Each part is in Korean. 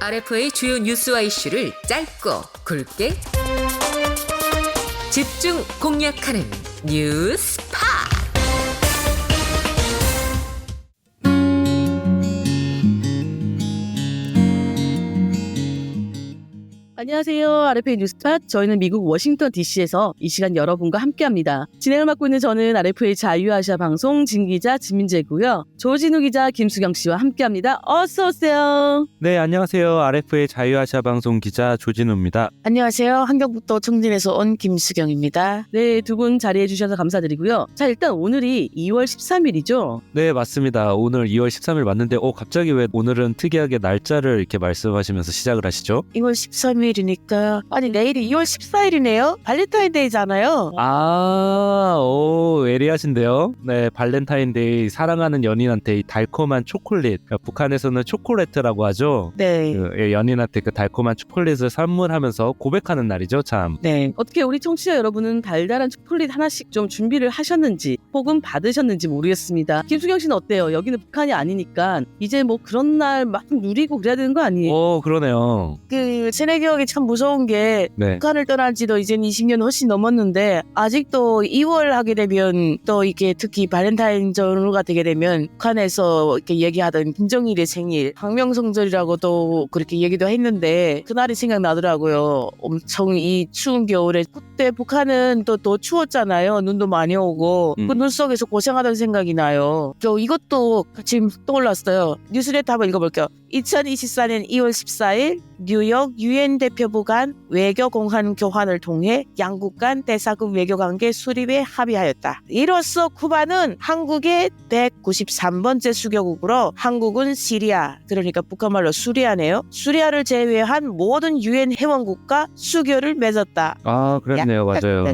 RF의 주요 뉴스와 이슈를 짧고 굵게 집중 공략하는 뉴스파. 안녕하세요. RF의 뉴스팟. 저희는 미국 워싱턴 DC에서 이 시간 여러분과 함께합니다. 진행을 맡고 있는 저는 RF의 자유아시아 방송 진기자 진민재고요. 조진우 기자 김수경 씨와 함께합니다. 어서 오세요. 네, 안녕하세요. RF의 자유아시아 방송 기자 조진우입니다. 안녕하세요. 한경북도 청진에서 온 김수경입니다. 네, 두 분 자리해 주셔서 감사드리고요. 자, 일단 오늘이 2월 13일이죠. 네, 맞습니다. 오늘 2월 13일 맞는데 갑자기 왜 오늘은 특이하게 날짜를 이렇게 말씀하시면서 시작을 하시죠? 2월 13일이니까 내일이 2월 14일이네요. 발렌타인데이잖아요. 예리하신데요. 네, 발렌타인데이, 사랑하는 연인한테 이 달콤한 초콜릿, 그러니까 북한에서는 초콜릿이라고 하죠. 네. 연인한테 그 달콤한 초콜릿을 선물하면서 고백하는 날이죠, 참. 네. 어떻게 우리 청취자 여러분은 달달한 초콜릿 하나씩 좀 준비를 하셨는지 혹은 받으셨는지 모르겠습니다. 김수경 씨는 어때요? 여기는 북한이 아니니까 이제 뭐 그런 날 막 누리고 그래야 되는 거 아니에요? 그러네요. 세뇌 교육이 참 무서운 게 네. 북한을 떠난 지도 이제 20년 훨씬 넘었는데 아직도 2월 하게 되면 또 이게 특히 발렌타인 전후가 되게 되면 북한에서 이렇게 얘기하던 김정일의 생일 황명성절이라고도 그렇게 얘기도 했는데 그날이 생각나더라고요. 엄청 이 추운 겨울에 그때 북한은 또 더 추웠잖아요. 눈도 많이 오고 그 눈 속에서 고생하던 생각이 나요. 저 이것도 지금 떠올랐어요. 뉴스레터 한번 읽어볼게요. 2024년 2월 14일 뉴욕 유엔 대표부 간 외교 공간 교환을 통해 양국 간 대사급 외교관계 수립에 합의하였다. 이로써 쿠바는 한국의 193번째 수교국으로 한국은 시리아, 그러니까 북한말로 수리아네요. 수리아를 제외한 모든 유엔 회원국과 수교를 맺었다. 그랬네요. 맞아요.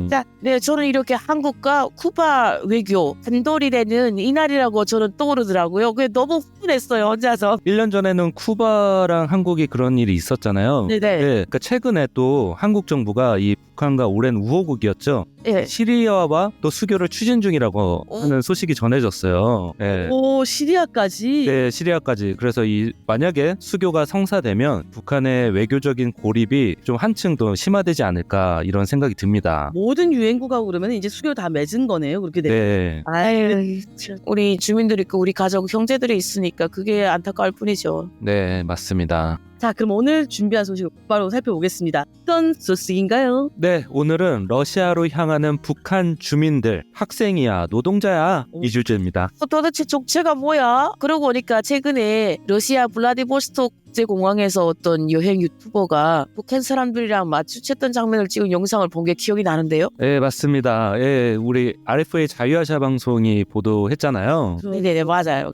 네, 저는 이렇게 한국과 쿠바 외교 단돌이라는 이날이라고 저는 떠오르더라고요. 그게 너무 훈훈했어요, 혼자서. 1년 전에는 쿠바랑 한국이 그런 일이 있었잖아요. 네네. 네, 그러니까 최근에 또 한국 정부가 이 북한과 오랜 우호국이었죠. 네. 시리아와 또 수교를 추진 중이라고 하는 소식이 전해졌어요. 네. 오, 시리아까지? 네, 시리아까지. 그래서 만약에 수교가 성사되면 북한의 외교적인 고립이 좀 한층 더 심화되지 않을까 이런 생각이 듭니다. 모든 유엔국하고 그러면 이제 수교 다 맺은 거네요. 그렇게 되면. 네. 아유, 참. 우리 주민들이 있고 우리 가족 형제들이 있으니까 그게 안타까울 뿐이죠. 네, 맞습니다. 자, 그럼 오늘 준비한 소식 바로 살펴보겠습니다. 어떤 소식인가요? 네, 오늘은 러시아로 향하는 북한 주민들, 학생이야, 노동자야, 이 주제입니다. 도대체 정체가 뭐야? 그러고 보니까 최근에 러시아 블라디보스토크 국제공항에서 어떤 여행 유튜버가 북한 사람들이랑 마주쳤던 장면을 찍은 영상을 본 게 기억이 나는데요. 네, 맞습니다. 예, 우리 RF의 자유아시아 방송이 보도했잖아요. 네네, 맞아요.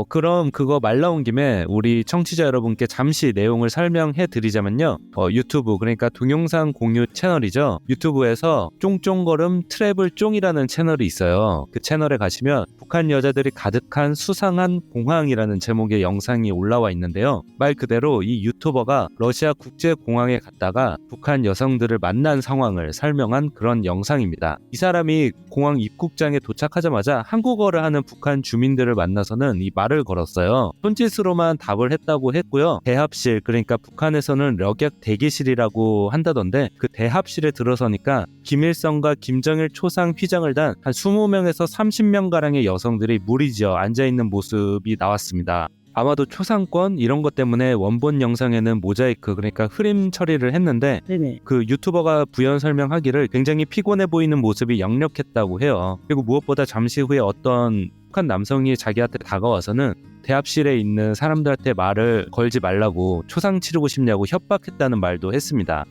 그럼 그거 말 나온 김에 우리 청취자 여러분께 잠시 내용을 설명해 드리자면요. 유튜브, 그러니까 동영상 공유 채널이죠. 유튜브에서 쫑쫑거름 트래블 쫑이라는 채널이 있어요. 그 채널에 가시면 북한 여자들이 가득한 수상한 공항이라는 제목의 영상이 올라와 있는데요. 말 그대로 이 유튜버가 러시아 국제공항에 갔다가 북한 여성들을 만난 상황을 설명한 그런 영상입니다. 이 사람이 공항 입국장에 도착하자마자 한국어를 하는 북한 주민들을 만나서는 이 말을 걸었어요. 손짓으로만 답을 했다고 했고요. 대합실, 그러니까 북한에서는 력약 대기실이라고 한다던데 그 대합실에 들어서니까 김일성과 김정일 초상 휘장을 단 한 20명에서 30명가량의 여성들이 무리지어 앉아있는 모습이 나왔습니다. 아마도 초상권 이런 것 때문에 원본 영상에는 모자이크, 그러니까 흐림 처리를 했는데 네네. 그 유튜버가 부연 설명하기를 굉장히 피곤해 보이는 모습이 역력했다고 해요. 그리고 무엇보다 잠시 후에 어떤 북한 남성이 자기한테 다가와서는 대합실에 있는 사람들한테 말을 걸지 말라고, 초상 치르고 싶냐고 협박했다는 말도 했습니다.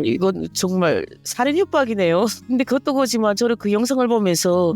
이건 정말 살인 협박이네요. 근데 그것도 그렇지만 저는 그 영상을 보면서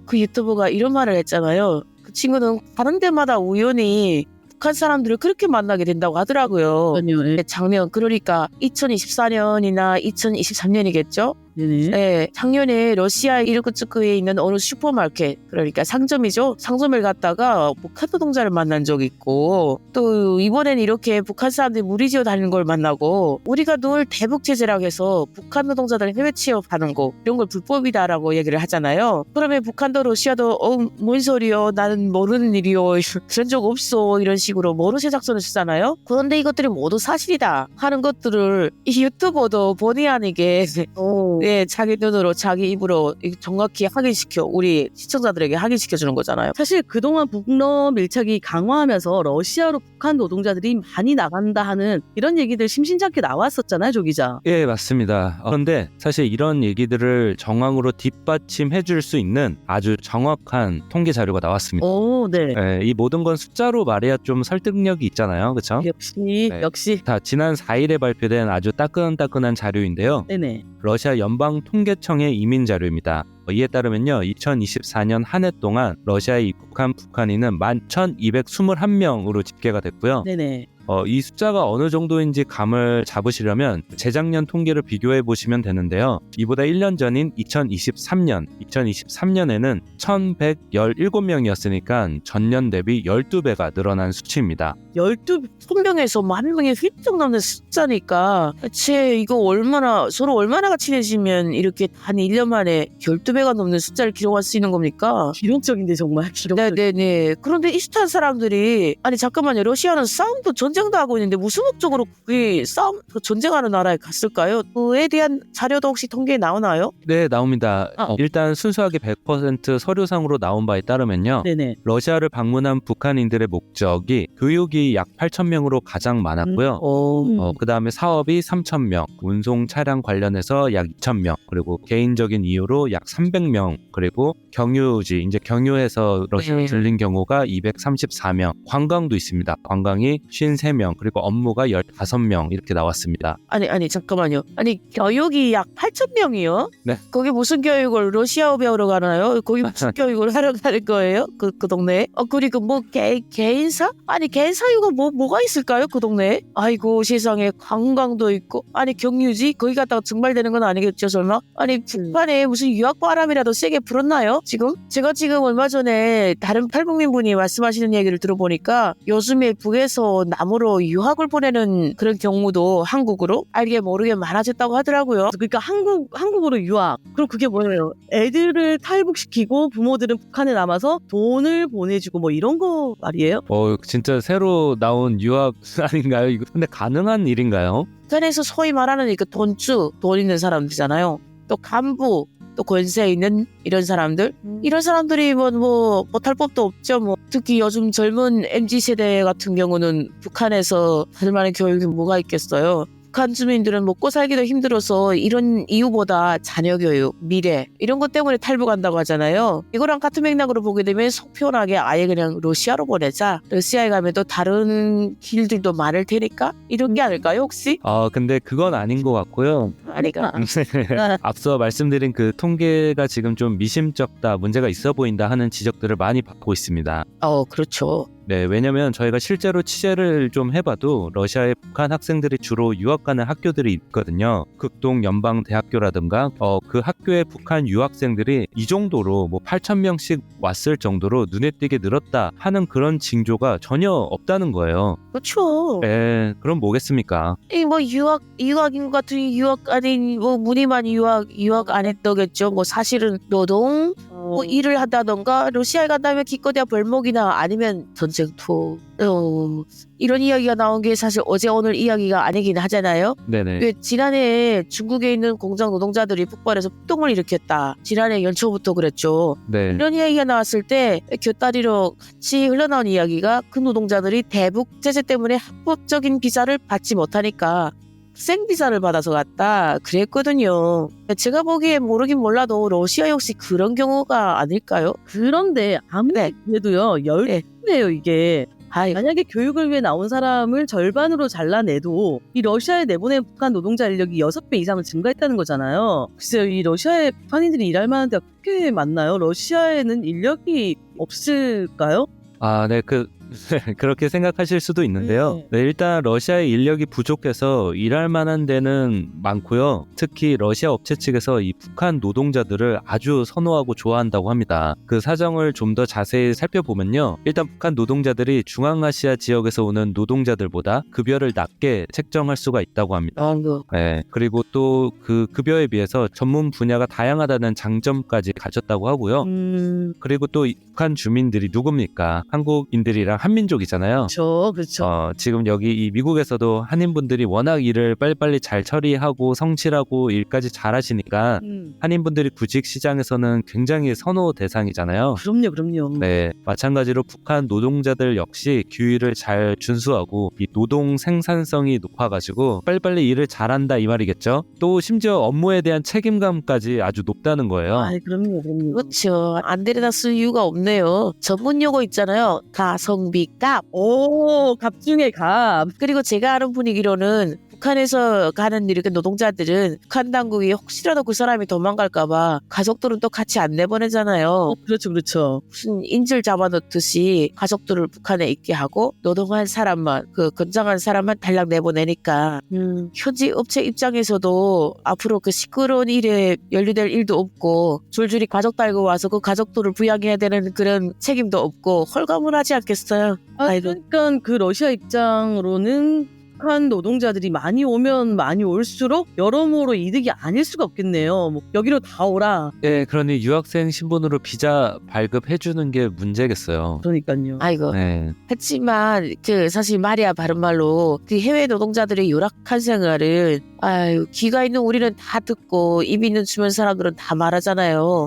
그 유튜버가 이런 말을 했잖아요. 그 친구는 가는 데마다 우연히 북한 사람들을 그렇게 만나게 된다고 하더라고요. 아니요. 작년, 그러니까 2024년이나 2023년이겠죠? 네네. 네, 작년에 러시아 이르쿠츠크에 있는 어느 슈퍼마켓, 그러니까 상점이죠. 상점을 갔다가 북한 노동자를 만난 적이 있고, 또 이번엔 이렇게 북한 사람들이 무리지어 다니는 걸 만나고, 우리가 늘 대북 제재라고 해서 북한 노동자들 해외 취업하는 거 이런 걸 불법이다라고 얘기를 하잖아요. 그러면 북한도 러시아도 뭔 소리요? 나는 모르는 일이요. 그런 적 없어. 이런 식으로 모르쇠 작전을 쓰잖아요. 그런데 이것들이 모두 사실이다 하는 것들을 이 유튜버도 본의 아니게 네, 자기 눈으로 자기 입으로 정확히 확인시켜 우리 시청자들에게 확인시켜주는 거잖아요. 사실 그동안 북러 밀착이 강화하면서 러시아로 북한 노동자들이 많이 나간다 하는 이런 얘기들 심심찮게 나왔었잖아요, 조 기자. 예, 맞습니다. 그런데 사실 이런 얘기들을 정황으로 뒷받침해 줄 수 있는 아주 정확한 통계 자료가 나왔습니다. 오, 네. 예, 이 모든 건 숫자로 말해야 좀 설득력이 있잖아요. 그렇죠? 역시. 자, 지난 4일에 발표된 아주 따끈따끈한 자료인데요. 네네. 러시아 연방통계청의 이민 자료입니다. 이에 따르면요, 2024년 한 해 동안 러시아에 입국한 북한인은 11,221명으로 집계가 됐고요. 네네. 이 숫자가 어느 정도인지 감을 잡으시려면 재작년 통계를 비교해 보시면 되는데요. 이보다 1년 전인 2023년에는 1,117명이었으니까 전년 대비 12배가 늘어난 수치입니다. 12명에서 만 명이 훌쩍 넘는 숫자니까 대체 이거 서로 얼마나 친해지면 이렇게 한 1년 만에 12배가 넘는 숫자를 기록할 수 있는 겁니까? 기록적인데 정말 기록적. 네네네. 그런데 이스탄 사람들이 아니 잠깐만요. 러시아는 싸움도 전쟁도 하고 있는데 무슨 목적으로 그게 전쟁하는 나라에 갔을까요? 그에 대한 자료도 혹시 통계에 나오나요? 네, 나옵니다. 일단 순수하게 100% 서류상으로 나온 바에 따르면요. 네네. 러시아를 방문한 북한인들의 목적이 교육이 약 8,000명으로 가장 많았고요. 그 다음에 사업이 3,000명, 운송 차량 관련해서 약 2,000명, 그리고 개인적인 이유로 약 300명, 그리고 경유지, 이제 경유해서 러시아에 들린 경우가 234명, 관광도 있습니다. 관광이 53명, 그리고 업무가 15명 이렇게 나왔습니다. 아니 잠깐만요. 아니 교육이 약 8,000명이요? 네. 거기 무슨 교육을 러시아어 배우러 가나요? 거기 무슨 교육을 하러 가는 거예요? 그 동네에? 그리고 뭐 개인사? 아니 개인사유가 뭐가 있을까요? 그 동네에? 아이고 세상에 관광도 있고 아니 경유지? 거기 갔다가 증발되는 건 아니겠죠 설마? 아니 북한에 무슨 유학바람이라도 세게 불었나요? 지금? 제가 지금 얼마 전에 다른 탈북민 분이 말씀하시는 얘기를 들어보니까 요즘에 북에서 남으로 유학을 보내는 그런 경우도 한국으로 알게 모르게 많아졌다고 하더라고요. 그러니까 한국으로 유학. 그럼 그게 뭐예요? 애들을 탈북시키고 부모들은 북한에 남아서 돈을 보내주고 뭐 이런 거 말이에요? 진짜 새로 나온 유학 아닌가요? 이거 근데 가능한 일인가요? 북한에서 소위 말하는 그 돈 있는 사람들이잖아요. 또 간부, 또 권세 있는 이런 사람들, 이런 사람들이 뭐 못할 법도 없죠. 뭐 특히 요즘 젊은 MZ세대 같은 경우는 북한에서 받을 만한 교육이 뭐가 있겠어요. 북한 주민들은 먹고 살기도 힘들어서 이런 이유보다 자녀 교육, 미래 이런 것 때문에 탈북한다고 하잖아요. 이거랑 같은 맥락으로 보게 되면 속 편하게 아예 그냥 러시아로 보내자. 러시아에 가면 또 다른 길들도 많을 테니까 이런 게 아닐까요 혹시? 근데 그건 아닌 것 같고요. 아니가. 앞서 말씀드린 그 통계가 지금 좀 미심쩍다, 문제가 있어 보인다 하는 지적들을 많이 받고 있습니다. 그렇죠. 네, 왜냐면 저희가 실제로 취재를 좀 해봐도 러시아의 북한 학생들이 주로 유학 가는 학교들이 있거든요. 극동 연방대학교라든가 그 학교의 북한 유학생들이 이 정도로 뭐 8,000명씩 왔을 정도로 눈에 띄게 늘었다 하는 그런 징조가 전혀 없다는 거예요. 그렇죠. 네, 그럼 뭐겠습니까? 뭐 유학인 것 같은 유학 아닌 뭐 무늬만 유학 안 했더겠죠. 뭐 사실은 노동 뭐 일을 한다던가 러시아에 간다면 기껏해야 벌목이나 아니면 전쟁터 이런 이야기가 나온 게 사실 어제 오늘 이야기가 아니긴 하잖아요. 네네. 왜 지난해 중국에 있는 공장 노동자들이 폭발해서 폭동을 일으켰다. 지난해 연초부터 그랬죠. 네. 이런 이야기가 나왔을 때 곁다리로 같이 흘러나온 이야기가 그 노동자들이 대북 제재 때문에 합법적인 비자를 받지 못하니까 학생 비자를 받아서 갔다 그랬거든요. 제가 보기에 모르긴 몰라도 러시아 역시 그런 경우가 아닐까요? 그런데 아무리 그래도요, 10배예요 이게. 만약에 교육을 위해 나온 사람을 절반으로 잘라내도 이 러시아에 내보낸 북한 노동자 인력이 6배 이상은 증가했다는 거잖아요. 글쎄요, 이 러시아에 북한인들이 일할 만한 데가 꽤 많나요? 러시아에는 인력이 없을까요? 네, 그렇게 생각하실 수도 있는데요. 네, 일단 러시아의 인력이 부족해서 일할 만한 데는 많고요. 특히 러시아 업체 측에서 이 북한 노동자들을 아주 선호하고 좋아한다고 합니다. 그 사정을 좀 더 자세히 살펴보면요. 일단 북한 노동자들이 중앙아시아 지역에서 오는 노동자들보다 급여를 낮게 책정할 수가 있다고 합니다. 아이고. 네, 그리고 또 그 급여에 비해서 전문 분야가 다양하다는 장점까지 가졌다고 하고요. 그리고 또 북한 주민들이 누굽니까? 한국인들이랑 한민족이잖아요. 그렇죠. 지금 여기 이 미국에서도 한인분들이 워낙 일을 빨리빨리 잘 처리하고 성실하고 일까지 잘하시니까 한인분들이 구직 시장에서는 굉장히 선호 대상이잖아요. 그럼요. 네, 마찬가지로 북한 노동자들 역시 규율을 잘 준수하고 이 노동 생산성이 높아가지고 빨리빨리 일을 잘한다 이 말이겠죠. 또 심지어 업무에 대한 책임감까지 아주 높다는 거예요. 아, 그럼요. 그렇죠. 안 데려다 쓸 이유가 없네요. 전문 용어 있잖아요. 가성비 값. 오, 갑 중에 갑. 그리고 제가 아는 분위기로는 북한에서 가는 이렇게 노동자들은 북한 당국이 혹시라도 그 사람이 도망갈까봐 가족들은 또 같이 안 내보내잖아요. 그렇죠. 무슨 인질 잡아놓듯이 가족들을 북한에 있게 하고 노동한 사람만, 그 건장한 사람만 달랑 내보내니까 현지 업체 입장에서도 앞으로 그 시끄러운 일에 연루될 일도 없고 줄줄이 가족 달고 와서 그 가족들을 부양해야 되는 그런 책임도 없고 홀가분하지 않겠어요? 그러니까 그 러시아 입장으로는 북한 노동자들이 많이 오면 많이 올수록 여러모로 이득이 아닐 수가 없겠네요. 뭐 여기로 다 오라. 네, 그러니 유학생 신분으로 비자 발급해주는 게 문제겠어요. 그러니까요. 아이고. 네. 했지만 그 사실 말이야 바른 말로 그 해외 노동자들의 열악한 생활은 귀가 있는 우리는 다 듣고 입 있는 주변 사람들은 다 말하잖아요.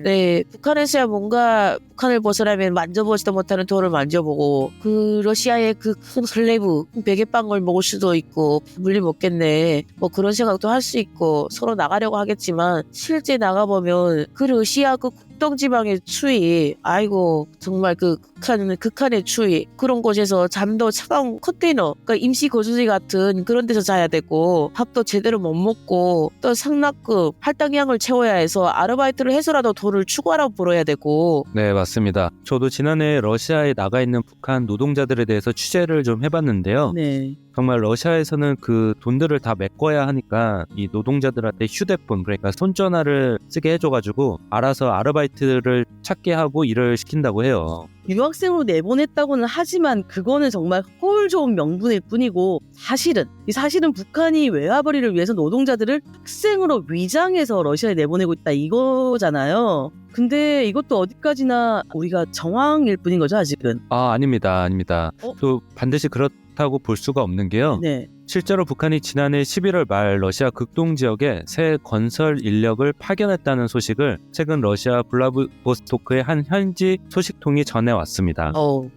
네, 북한에서야 뭔가 북한을 벗어나면 만져보지도 못하는 돌을 만져보고 그 러시아의 그 큰 슬래브 베개빵을 먹을 수도 있고 물리 먹겠네 뭐 그런 생각도 할 수 있고 서로 나가려고 하겠지만 실제 나가보면 그 러시아 그 국동지방의 추위 아이고 정말 그 극한의 추위 그런 곳에서 잠도 차가운 컨테이너 그러니까 임시 거주지 같은 그런 데서 자야 되고 밥도 제대로 못 먹고 또 상납급 할당량을 채워야 해서 아르바이트를 해서라도 돈을 추가로 벌어야 되고 네, 맞습니다. 저도 지난해 러시아에 나가 있는 북한 노동자들에 대해서 취재를 좀 해봤는데요. 네. 정말 러시아에서는 그 돈들을 다 메꿔야 하니까 이 노동자들한테 휴대폰 그러니까 손전화를 쓰게 해줘가지고 알아서 아르바이트를 찾게 하고 일을 시킨다고 해요. 유학생으로 내보냈다고는 하지만 그거는 정말 허울 좋은 명분일 뿐이고 사실은 북한이 외화벌이를 위해서 노동자들을 학생으로 위장해서 러시아에 내보내고 있다 이거잖아요. 근데 이것도 어디까지나 우리가 정황일 뿐인 거죠 아직은. 아닙니다. 어? 또 반드시 그렇다고 볼 수가 없는 게요. 네. 실제로 북한이 지난해 11월 말 러시아 극동 지역에 새 건설 인력을 파견했다는 소식을 최근 러시아 블라디보스토크의 한 현지 소식통이 전해왔습니다.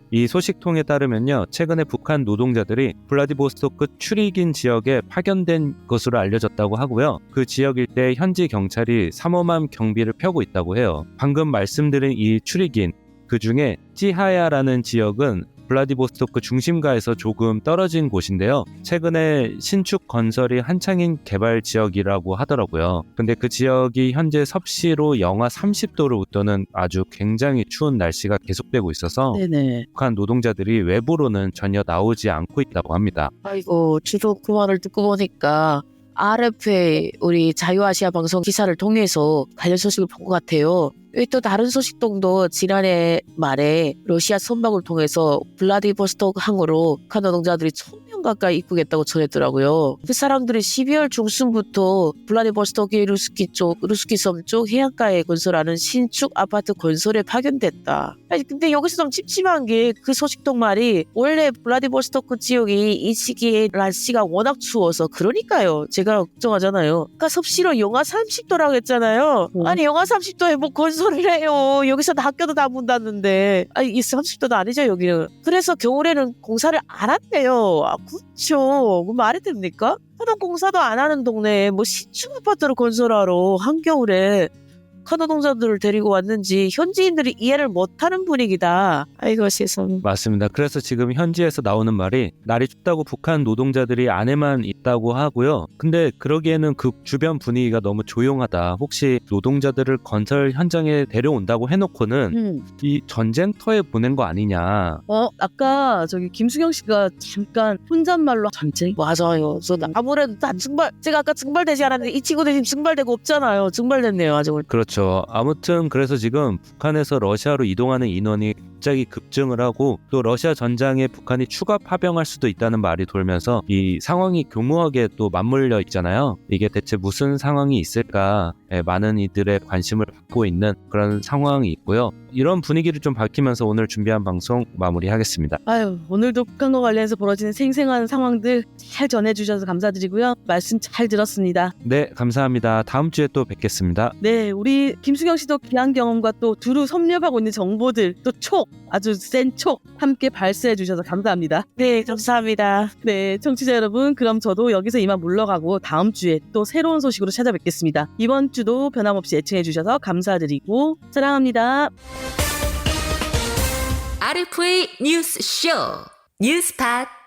이 소식통에 따르면요, 최근에 북한 노동자들이 블라디보스토크 추리긴 지역에 파견된 것으로 알려졌다고 하고요. 그 지역 일대에 현지 경찰이 삼엄한 경비를 펴고 있다고 해요. 방금 말씀드린 이 추리긴, 그 중에 찌하야라는 지역은 블라디보스토크 중심가에서 조금 떨어진 곳인데요. 최근에 신축 건설이 한창인 개발 지역이라고 하더라고요. 근데 그 지역이 현재 섭씨로 영하 30도를 웃도는 아주 굉장히 추운 날씨가 계속되고 있어서 네네. 북한 노동자들이 외부로는 전혀 나오지 않고 있다고 합니다. 아이고 주로 그 말을 듣고 보니까 RFA 우리 자유아시아 방송 기사를 통해서 관련 소식을 본 것 같아요. 왜 또 다른 소식통도 지난해 말에 러시아 선박을 통해서 블라디보스토크 항으로 북한 노동자들이 1000명 가까이 입국했다고 전했더라고요. 그 사람들이 12월 중순부터 블라디보스토크 루스키 섬 쪽 해안가에 건설하는 신축 아파트 건설에 파견됐다. 아니 근데 여기서 좀 찝찝한 게 그 소식통 말이 원래 블라디보스토크 지역이 이 시기에 날씨가 워낙 추워서 그러니까요. 제가 걱정하잖아요. 그러니까 섭씨로 영하 30도라고 했잖아요. 아니 영하 30도에 뭐 건설을 해요. 여기서도 학교도 다 문 닫는데 이 30도도 아니죠 여기는. 그래서 겨울에는 공사를 안 한대요. 그렇죠. 그 말이 됩니까? 하던 공사도 안 하는 동네에 뭐 신축 아파트를 건설하러 한겨울에 카노동자들을 데리고 왔는지 현지인들이 이해를 못하는 분위기다. 아이고 세상. 맞습니다. 그래서 지금 현지에서 나오는 말이 날이 춥다고 북한 노동자들이 안에만 있다고 하고요. 근데 그러기에는 그 주변 분위기가 너무 조용하다. 혹시 노동자들을 건설 현장에 데려온다고 해놓고는 이 전쟁터에 보낸 거 아니냐. 아까 저기 김수경 씨가 잠깐 혼잣말로 전쟁? 맞아요. 아무래도 다 제가 아까 증발되지 않았는데 이 친구들 지금 증발되고 없잖아요. 증발됐네요. 아주. 그렇죠. 아무튼 그래서 지금 북한에서 러시아로 이동하는 인원이 갑자기 급증을 하고 또 러시아 전장에 북한이 추가 파병할 수도 있다는 말이 돌면서 이 상황이 교묘하게 또 맞물려 있잖아요. 이게 대체 무슨 상황이 있을까? 많은 이들의 관심을 받고 있는 그런 상황이 있고요. 이런 분위기를 좀 밝히면서 오늘 준비한 방송 마무리하겠습니다. 아유, 오늘도 북한과 관련해서 벌어지는 생생한 상황들 잘 전해주셔서 감사드리고요. 말씀 잘 들었습니다. 네, 감사합니다. 다음 주에 또 뵙겠습니다. 네, 우리 김수경 씨도 귀한 경험과 또 두루 섭렵하고 있는 정보들, 또 아주 센 촉 함께 발사해 주셔서 감사합니다. 네, 감사합니다. 네, 청취자 여러분, 그럼 저도 여기서 이만 물러가고 다음 주에 또 새로운 소식으로 찾아뵙겠습니다. 이번 주도 변함없이 애청해 주셔서 감사드리고 사랑합니다. RFA 뉴스쇼 뉴스팟